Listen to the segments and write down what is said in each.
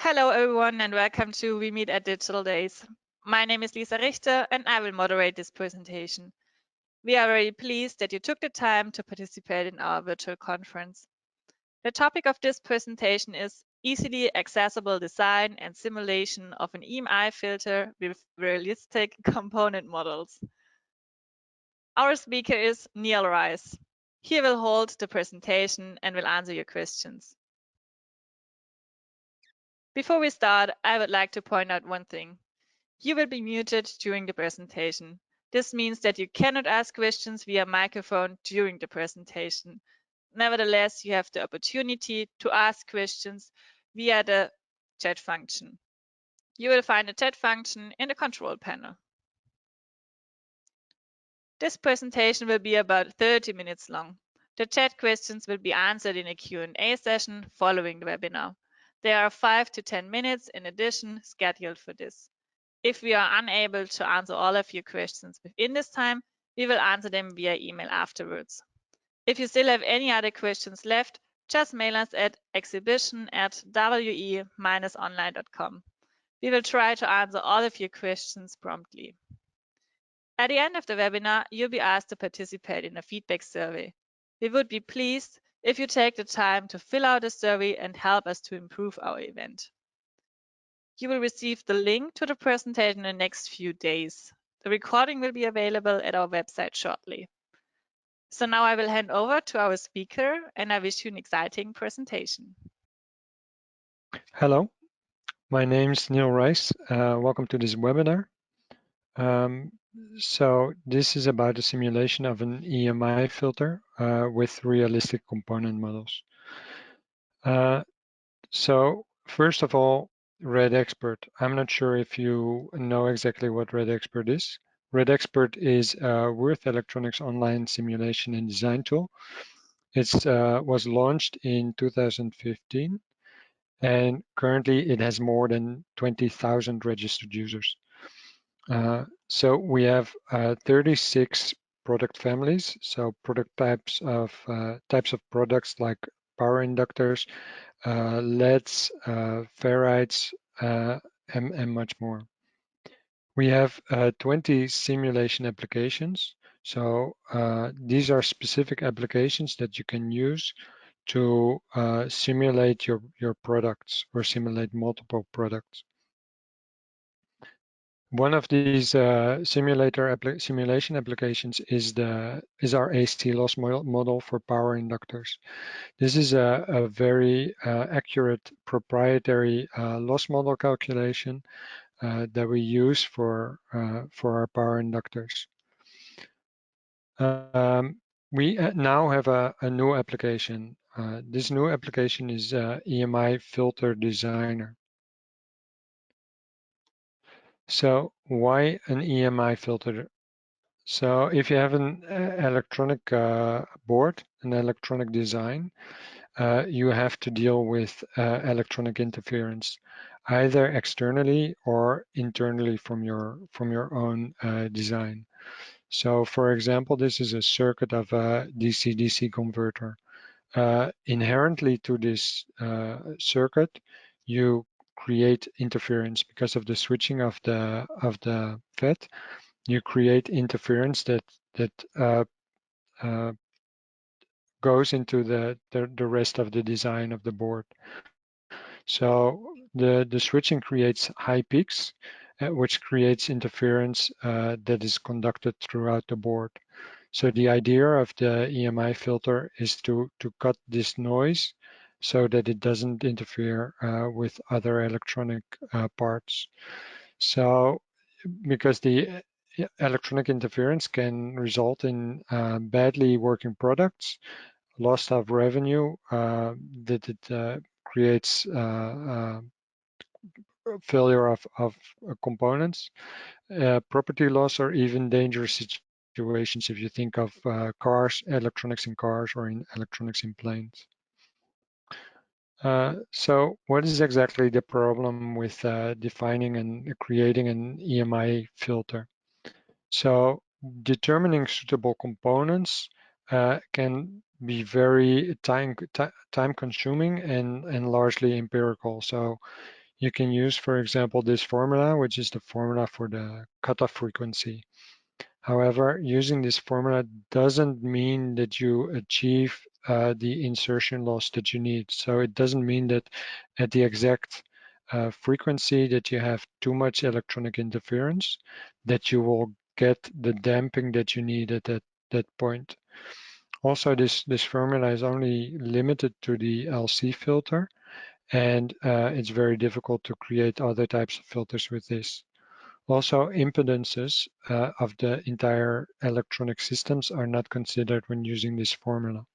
Hello everyone and welcome to We Meet at Digital Days. My name is Lisa Richter and I will moderate this presentation. We are very pleased that you took the time to participate in our virtual conference. The topic of this presentation is easily accessible design and simulation of an EMI filter with realistic component models. Our speaker is Neil Rice. He will hold the presentation and will answer your questions. Before we start, I would like to point out one thing. You will be muted during the presentation. This means that you cannot ask questions via microphone during the presentation. Nevertheless, you have the opportunity to ask questions via the chat function. You will find the chat function in the control panel. This presentation will be about 30 minutes long. The chat questions will be answered in a Q&A session following the webinar. There are 5 to 10 minutes in addition scheduled for this. If we are unable to answer all of your questions within this time, we will answer them via email afterwards. If you still have any other questions left, just mail us at exhibition@we-online.com. We will try to answer all of your questions promptly. At the end of the webinar, you'll be asked to participate in a feedback survey. We would be pleased if you take the time to fill out the survey and help us to improve our event. You will receive the link to the presentation in the next few days. The recording will be available at our website shortly. So now I will hand over to our speaker and I wish you an exciting presentation. Hello, my name is Neil Rice. Welcome to this webinar. So this is about the simulation of an EMI filter with realistic component models. So first of all, REDEXPERT. I'm not sure if you know exactly what REDEXPERT is. REDEXPERT is Würth Elektronik's online simulation and design tool. It was launched in 2015. And currently it has more than 20,000 registered users. So we have 36 product families, so product types of products like power inductors, LEDs, ferrites, and much more. We have 20 simulation applications. So these are specific applications that you can use to simulate your products or simulate multiple products. One of these simulation applications is our AC loss model for power inductors. This is a very accurate proprietary loss model calculation that we use for our power inductors. We now have a new application. This new application is EMI Filter Designer. So why an EMI filter? So if you have an electronic board, an electronic design, you have to deal with electronic interference, either externally or internally from your own design. So for example, this is a circuit of a DC-DC converter. Inherently to this circuit, you create interference because of the switching of the FET. You create interference that goes into the rest of the design of the board. So the switching creates high peaks, which creates interference that is conducted throughout the board. So the idea of the EMI filter is to cut this noise so that it doesn't interfere with other electronic parts. So because the electronic interference can result in badly working products, loss of revenue, that it creates failure of components, property loss, or even dangerous situations if you think of cars, electronics in cars, or in electronics in planes. So what is exactly the problem with defining and creating an EMI filter? So determining suitable components can be very time consuming and largely empirical. So you can use, for example, this formula, which is the formula for the cutoff frequency. However, using this formula doesn't mean that you achieve the insertion loss that you need. So it doesn't mean that at the exact frequency that you have too much electronic interference, that you will get the damping that you need at that point. Also, this formula is only limited to the LC filter, and it's very difficult to create other types of filters with this. Also, impedances of the entire electronic systems are not considered when using this formula.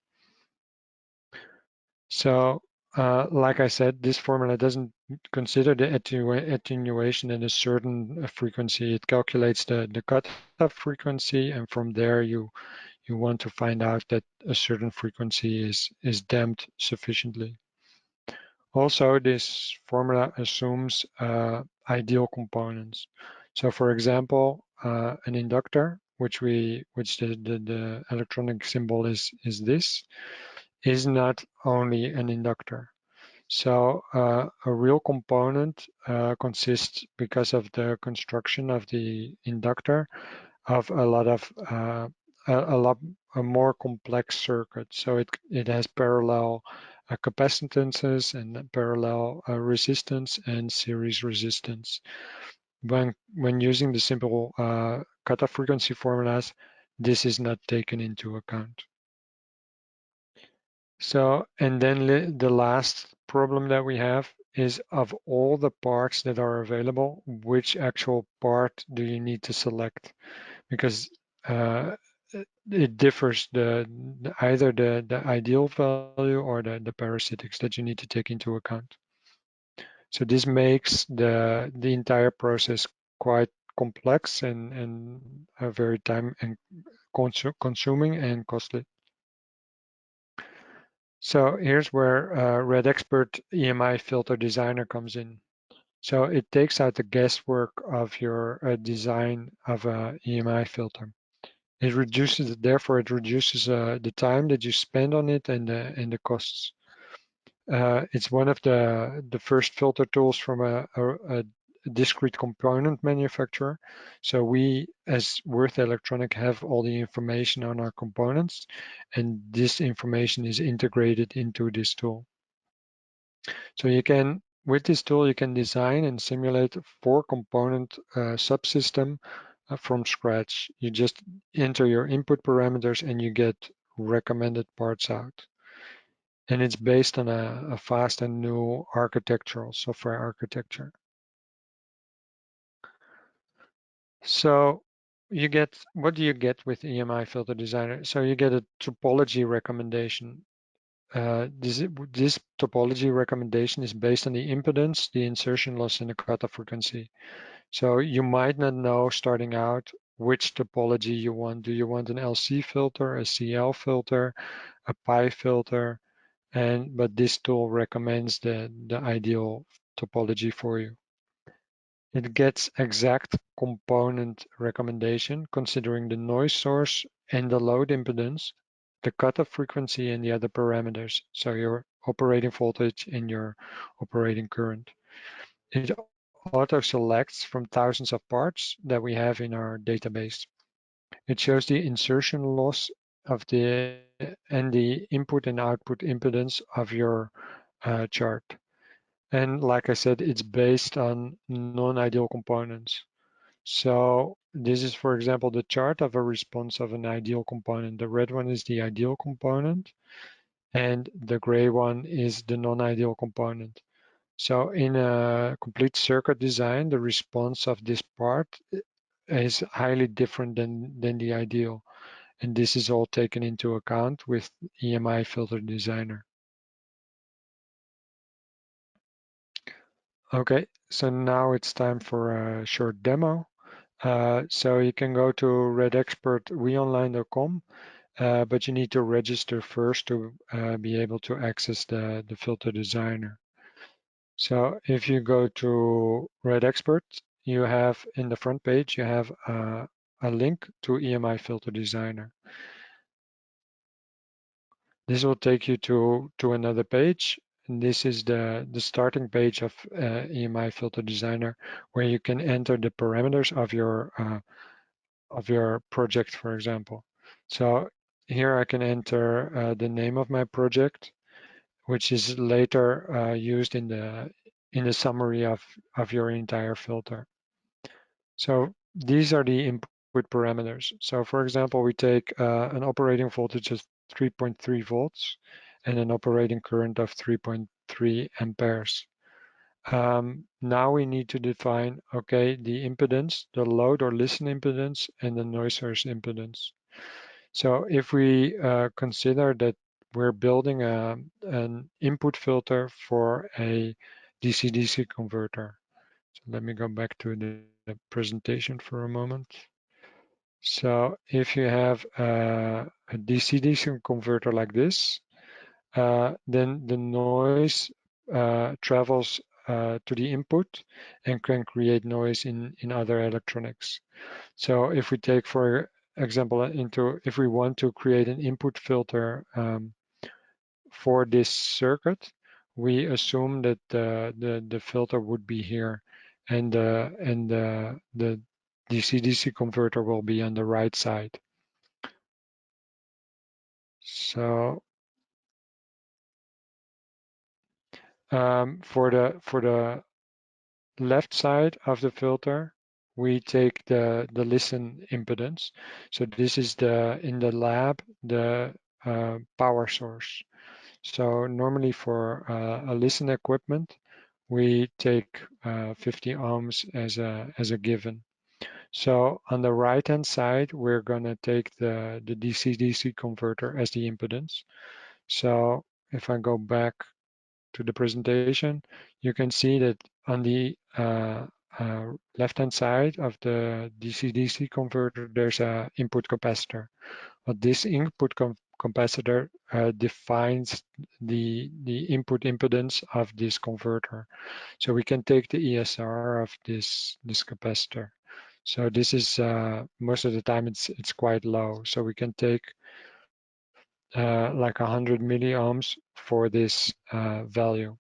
So, like I said, this formula doesn't consider the attenuation at a certain frequency. It calculates the cutoff frequency, and from there you want to find out that a certain frequency is damped sufficiently. Also, this formula assumes ideal components. So, for example, an inductor, which the electronic symbol is this, is not only an inductor. So, a real component consists, because of the construction of the inductor, of a lot of a more complex circuit. So it has parallel capacitances and parallel resistance and series resistance. When using the simple cutoff frequency formulas, this is not taken into account. So, and then the last problem that we have is, of all the parts that are available, which actual part do you need to select? Because it differs either the ideal value or the parasitics that you need to take into account. So this makes the entire process quite complex and very time and consuming and costly. So here's where REDEXPERT EMI Filter Designer comes in. So it takes out the guesswork of your design of a EMI filter. Therefore, it reduces the time that you spend on it and the costs. It's one of the first filter tools from a discrete component manufacturer. So we, as Würth Elektronik, have all the information on our components, and this information is integrated into this tool. So with this tool, you can design and simulate a 4-component subsystem from scratch. You just enter your input parameters and you get recommended parts out. And it's based on a fast and new software architecture. So what do you get with EMI Filter Designer? So you get a topology recommendation. This topology recommendation is based on the impedance, the insertion loss, and the cutoff frequency. So you might not know starting out which topology you want. Do you want an LC filter, a CL filter, a pi filter? But this tool recommends the ideal topology for you. It gets exact component recommendation considering the noise source and the load impedance, the cutoff frequency, and the other parameters. So your operating voltage and your operating current. It auto selects from thousands of parts that we have in our database. It shows the insertion loss and the input and output impedance of your chart. And like I said, it's based on non-ideal components. So this is, for example, the chart of a response of an ideal component. The red one is the ideal component, and the gray one is the non-ideal component. So in a complete circuit design, the response of this part is highly different than the ideal. And this is all taken into account with EMI Filter Designer. Okay, so now it's time for a short demo. So you can go to redexpertweonline.com, but you need to register first to be able to access the filter designer. So if you go to RedExpert, you have in the front page, you have a link to EMI Filter Designer. This will take you to another page. and this is the starting page of EMI Filter Designer, where you can enter the parameters of your project, for example. So here I can enter the name of my project, which is later used in the summary of your entire filter. So these are the input parameters. So for example, we take an operating voltage of 3.3 volts and an operating current of 3.3 amperes. Now we need to define, okay, the impedance, the load or listen impedance, and the noise source impedance. So if we consider that we're building an input filter for a DC-DC converter. So let me go back to the presentation for a moment. So if you have a DC-DC converter like this, then the noise travels to the input and can create noise in other electronics. So if we take, for example, if we want to create an input filter for this circuit, we assume that the filter would be here, and the DC-DC converter will be on the right side. So for the left side of the filter, we take the listen impedance. So this is in the lab the power source. So normally for a listen equipment, we take 50 ohms as a given. So on the right-hand side, we're going to take the DC-DC converter as the impedance. So if I go back to the presentation, you can see that on the left-hand side of the DC-DC converter, there's an input capacitor. But this input capacitor defines the input impedance of this converter. So we can take the ESR of this capacitor. So this is most of the time it's quite low. So we can take like 100 milliohms for this value.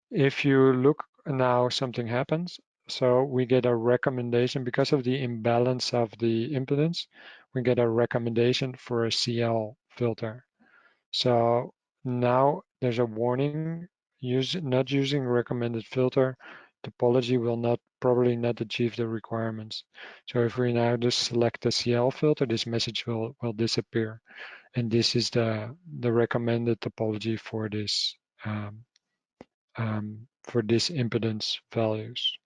If you look now, something happens. So we get a recommendation because of the imbalance of the impedance. We get a recommendation for a CL filter. So now there's a warning: not using recommended filter. Topology will probably not achieve the requirements. So if we now just select the CL filter, this message will disappear, and this is the recommended topology for this impedance values.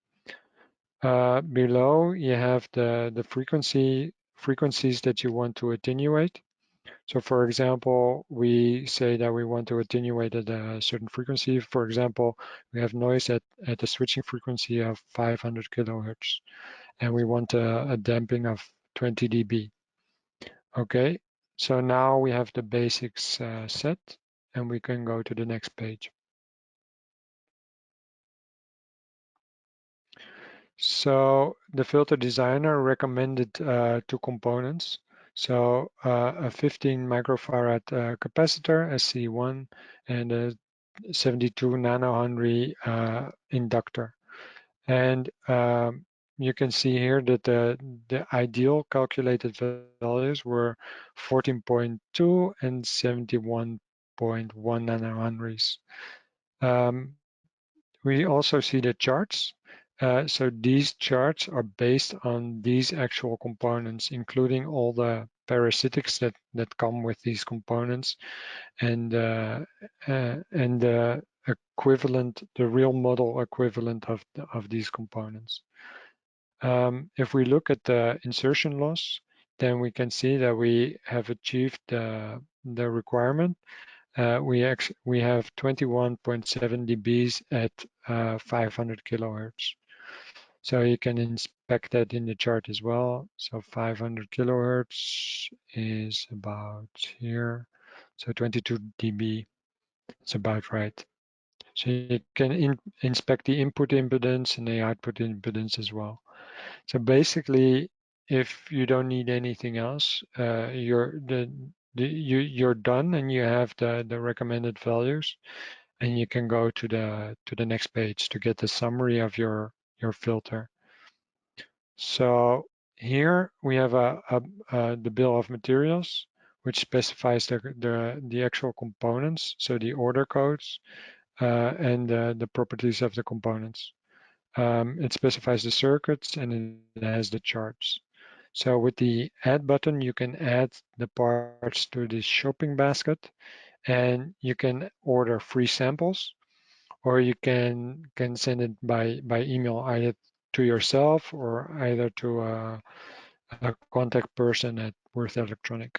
Below you have the frequencies that you want to attenuate. So for example, we say that we want to attenuate at a certain frequency. For example, we have noise at a switching frequency of 500 kilohertz, and we want a damping of 20 dB. Okay, so now we have the basics set, and we can go to the next page. So the filter designer recommended two components. So a 15 microfarad capacitor, SC1, and a 72 nanohenry inductor. And you can see here that the ideal calculated values were 14.2 and 71.1 nanohenries. We also see the charts. So these charts are based on these actual components, including all the parasitics that come with these components, and the equivalent, the real model equivalent of these components. If we look at the insertion loss, then we can see that we have achieved the requirement. We have 21.7 dBs at 500 kilohertz. So you can inspect that in the chart as well. So 500 kilohertz is about here. So 22 dB, it's about right. So you can inspect the input impedance and the output impedance as well. So basically, if you don't need anything else, you're done and you have the recommended values. and you can go to the next page to get the summary of your filter. So here we have the bill of materials, which specifies the actual components, so the order codes and the properties of the components. It specifies the circuits and it has the charts. So with the add button, you can add the parts to the shopping basket, and you can order free samples, or you can send it by email, either to yourself or either to a contact person at Würth Elektronik.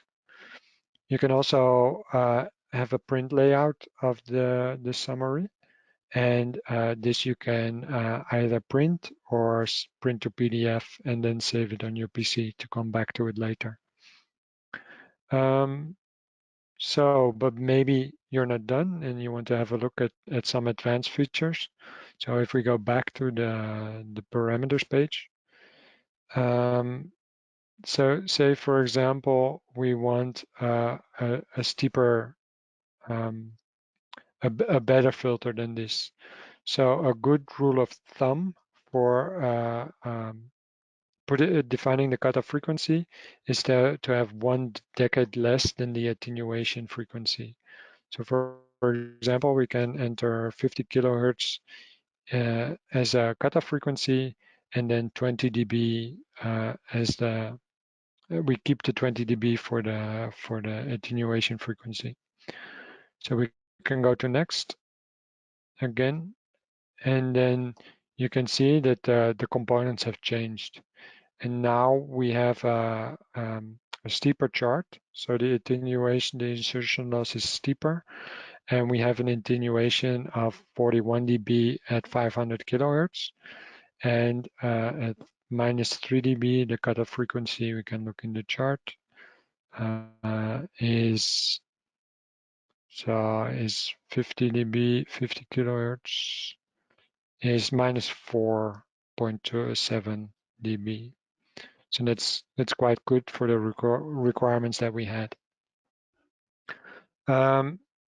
You can also have a print layout of the summary, and this you can either print or print to PDF and then save it on your PC to come back to it later. But maybe you're not done and you want to have a look at some advanced features. So if we go back to the parameters page, so say for example, we want a steeper, a better filter than this. So a good rule of thumb for defining the cutoff frequency is to have 1 decade less than the attenuation frequency. So for example, we can enter 50 kilohertz as a cutoff frequency, and then 20 dB as we keep the 20 dB for the attenuation frequency. So we can go to next again, and then you can see that the components have changed. And now we have a steeper chart. So the attenuation, the insertion loss is steeper, and we have an attenuation of 41 dB at 500 kilohertz, and at minus 3 dB, the cutoff frequency, we can look in the chart, is 50 dB, 50 kilohertz, is minus 4.27 dB. So that's quite good for the requirements that we had.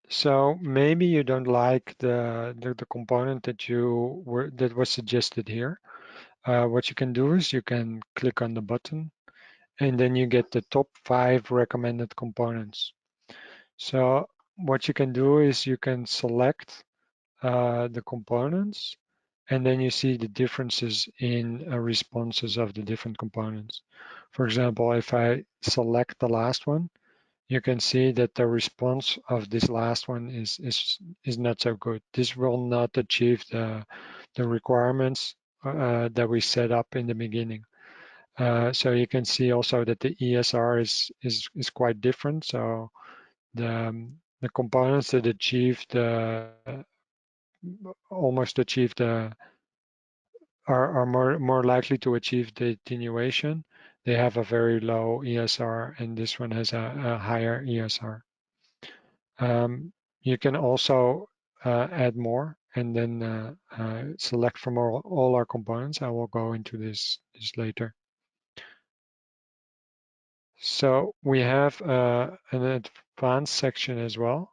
So maybe you don't like the component that was suggested here. What you can do is you can click on the button, and then you get the top 5 recommended components. So what you can do is you can select the components, and then you see the differences in responses of the different components. For example, if I select the last one, you can see that the response of this last one is not so good. This will not achieve the requirements that we set up in the beginning. So you can see also that the ESR is quite different. So the components that almost achieve are more likely to achieve the attenuation. They have a very low ESR, and this one has a higher ESR. You can also add more and then select from all our components. I will go into this later. So we have an advanced section as well.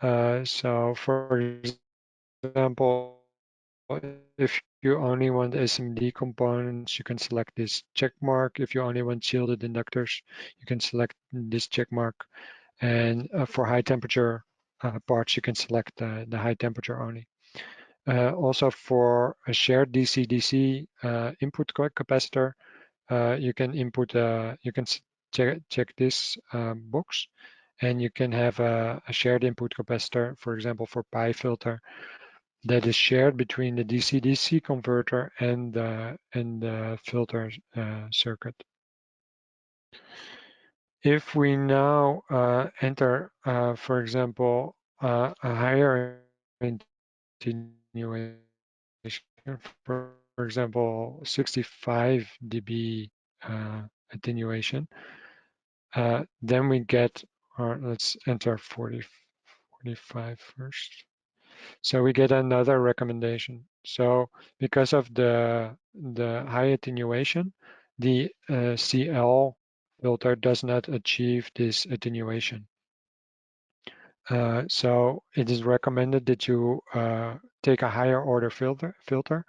So for example, if you only want SMD components, you can select this check mark. If you only want shielded inductors, you can select this check mark. And for high temperature parts, you can select the high temperature only. Also for a shared DC-DC input capacitor, you can input, you can check this box, and you can have a shared input capacitor, for example, for pi filter, that is shared between the DC-DC converter and the filter circuit. If we now enter, for example, a higher attenuation, for example, 65 dB attenuation, then we get, let's enter 45 first. So we get another recommendation. So because of the high attenuation, the CL filter does not achieve this attenuation. So it is recommended that you take a higher order filter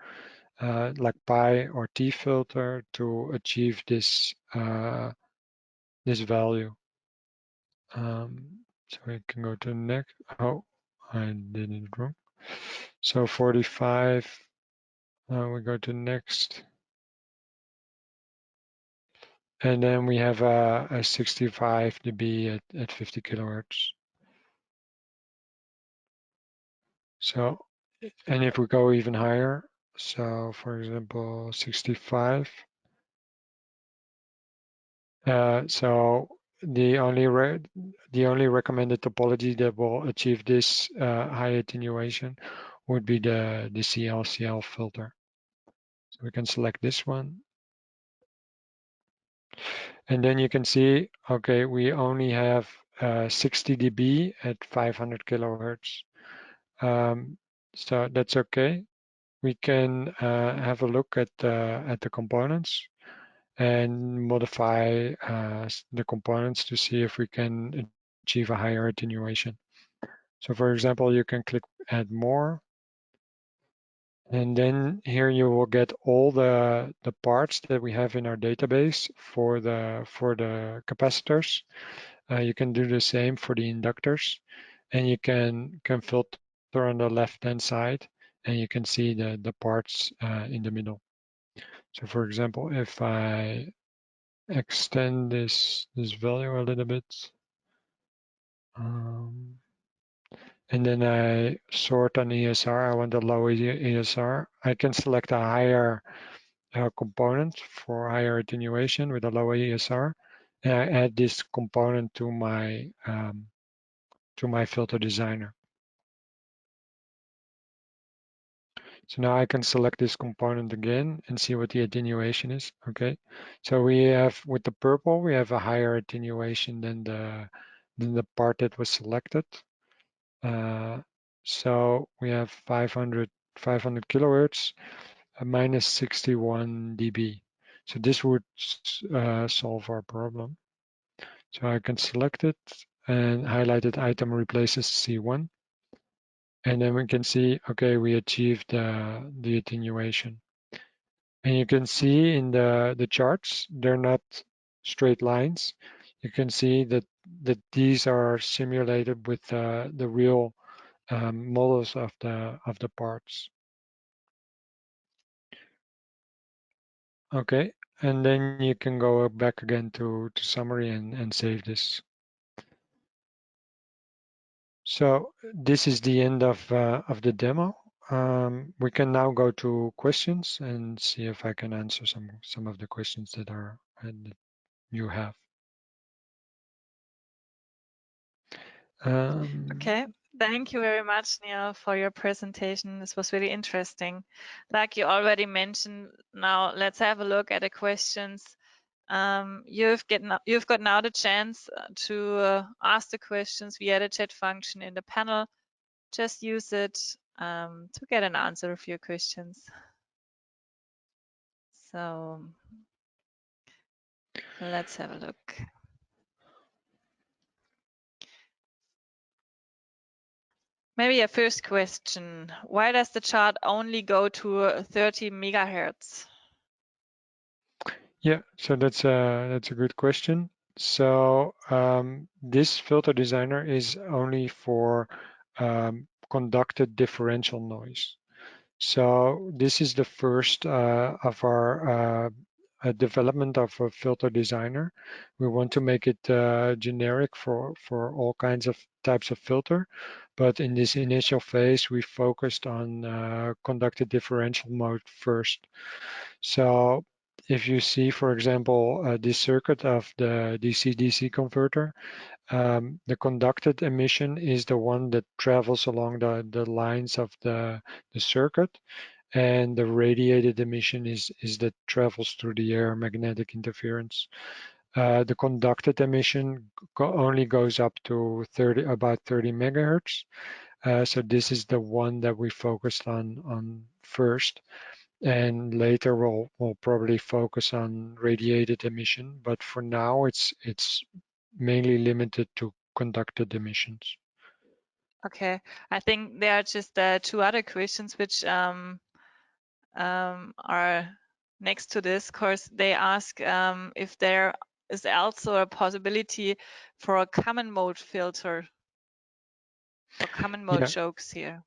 like pi or T filter to achieve this this value. So we can go to the next. Oh, I did it wrong. So 45. We go to next. And then we have a 65 dB at 50 kilohertz. So, and if we go even higher, so for example, 65. So the only recommended topology that will achieve this high attenuation would be the CL filter. So we can select this one. And then you can see, okay, we only have 60 dB at 500 kilohertz. So that's okay. We can have a look at the components and modify the components to see if we can achieve a higher attenuation. So for example, you can click add more. And then here you will get all the parts that we have in our database for the capacitors. You can do the same for the inductors, and you can filter on the left-hand side, and you can see the parts in the middle. So for example, if I extend this value a little bit, and then I sort on ESR, I want a low ESR, I can select a higher component for higher attenuation with a lower ESR, and I add this component to my filter designer. So now I can select this component again and see what the attenuation is. Okay, so we have with the purple we have a higher attenuation than the part that was selected. So we have 500 kilohertz, minus 61 dB. So this would solve our problem. So I can select it and highlighted item replaces C1. And then we can see, okay, we achieved the attenuation. And you can see in the charts, they're not straight lines. You can see that these are simulated with the real models of the parts. Okay, and then you can go back again to summary and save this. So this is the end of the demo. We can now go to questions and see if I can answer some of the questions that you have. Okay, thank you very much, Neil, for your presentation. This was really interesting. Like you already mentioned, now let's have a look at the questions. You've got now the chance to ask the questions via the chat function in the panel. Just use it to get an answer of your questions. So let's have a look. Maybe a first question. Why does the chart only go to 30 megahertz? Yeah, so that's a good question. So this filter designer is only for conducted differential noise. So this is the first of our development of a filter designer. We want to make it generic for all kinds of types of filter, but in this initial phase, we focused on conducted differential mode first. So if you see, for example, this circuit of the DC-DC converter, the conducted emission is the one that travels along the lines of the circuit, and the radiated emission is that travels through the air, magnetic interference. The conducted emission only goes up to about 30 megahertz. So this is the one that we focused on first, and later we'll probably focus on radiated emission. But for now, it's mainly limited to conducted emissions. Okay, I think there are just two other questions which are next to this course. They ask if there is also a possibility for a common mode filter or common mode Yeah, chokes here.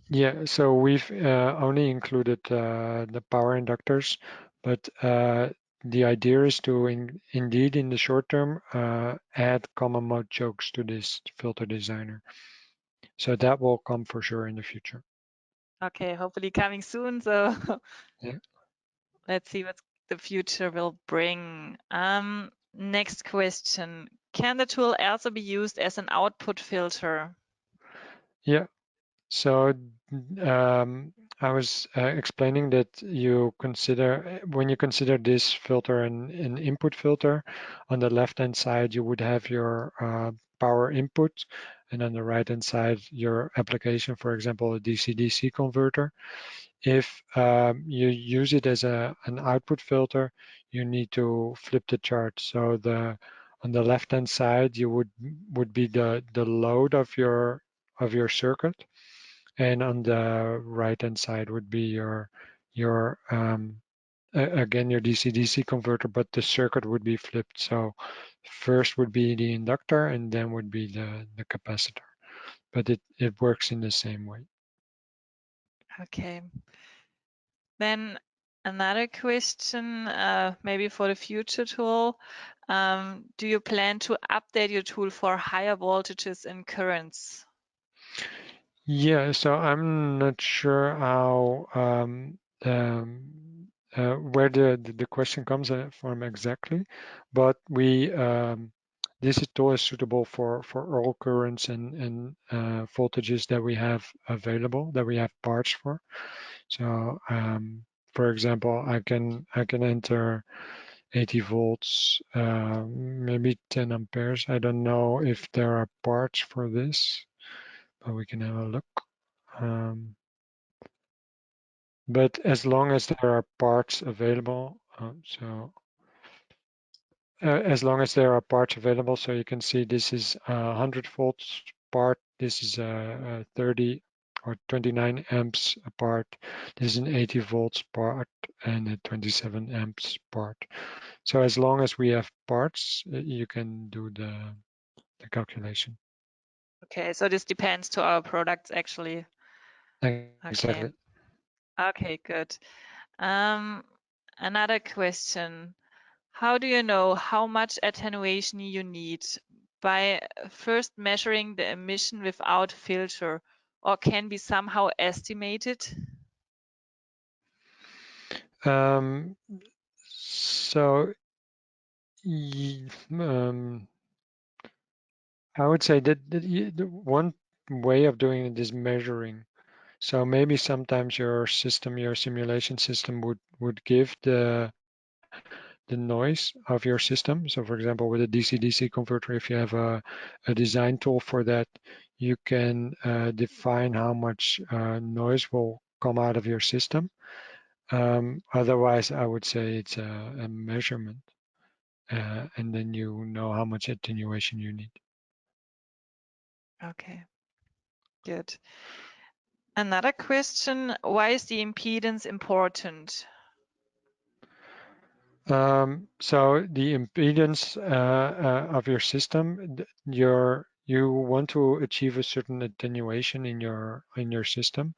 yeah. So we've only included the power inductors, but the idea is to indeed in the short term add common mode chokes to this filter designer. So that will come for sure in the future. Okay, hopefully coming soon. So Yeah. let's see what the future will bring. Next question. Can the tool also be used as an output filter? Yeah. So I was explaining that you consider when you consider this filter an input filter, on the left-hand side you would have your power input, and on the right-hand side your application, for example, a DC-DC converter. If you use it as an output filter, you need to flip the chart. So on the left-hand side you would be the load of your circuit, and on the right-hand side would be your again your DC-DC converter, but the circuit would be flipped. So first would be the inductor, and then would be the capacitor. But it works in the same way. Okay. Then another question, maybe for the future tool. Do you plan to update your tool for higher voltages and currents? Yeah, so I'm not sure how where the question comes from exactly, but we this tool is suitable for all currents and voltages that we have available, that we have parts for. So for example, I can enter 80 volts, maybe 10 amperes. I don't know if there are parts for this, but we can have a look. But as long as there are parts available, as long as there are parts available, so you can see this is a 100 volts part, this is a 30 or 29 amps part, this is an 80 volts part, and a 27 amps part. So as long as we have parts, you can do the calculation. Okay, so this depends to our products actually. Okay. Exactly. Okay, good. Um, Another question. How do you know how much attenuation you need? By first measuring the emission without filter, or can be somehow estimated? Um, so um, I would say that the one way of doing it is measuring. So maybe sometimes your system, your simulation system would give the noise of your system. So for example, with a DC-DC converter, if you have a design tool for that, you can define how much noise will come out of your system. Otherwise, I would say it's a measurement, and then you know how much attenuation you need. Okay, good. Another question, why is the impedance important? So the impedance of your system, you want to achieve a certain attenuation in your system,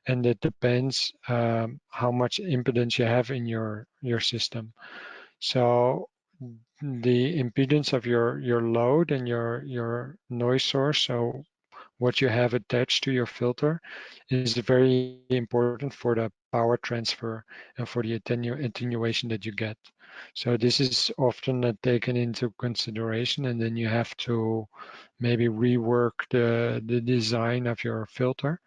and it depends how much impedance you have in your system. So the impedance of your load and your noise source, so what you have attached to your filter, is very important for the power transfer and for the attenuation that you get. So this is often not taken into consideration, and then you have to maybe rework the design of your filter.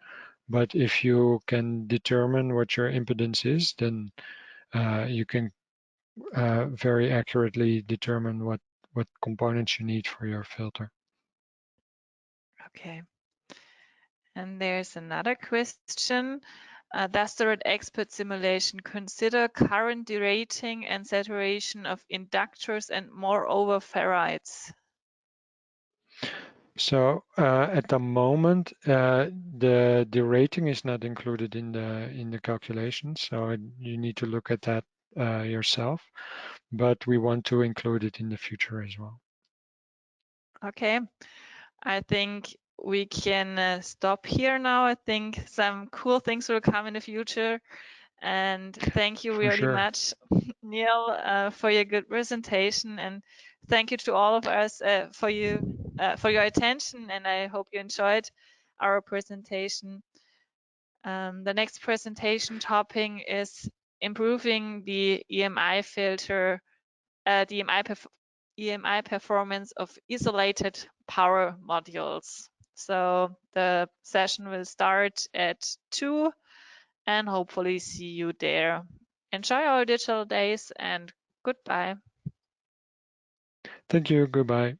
But if you can determine what your impedance is, then you can very accurately determine what components you need for your filter. Okay. And there's another question. Does the RedExpert simulation consider current derating and saturation of inductors and moreover ferrites? So at the moment, the rating is not included in the calculation, so you need to look at that yourself. But we want to include it in the future as well. Okay, I think we can stop here now. I think some cool things will come in the future. And thank you For really sure. much, Neil, for your good presentation. And thank you to all of us for your attention. And I hope you enjoyed our presentation. The next presentation topic is improving the EMI filter, the EMI performance of isolated power modules. So the session will start at 2 and hopefully see you there. Enjoy our digital days and goodbye. Thank you. Goodbye.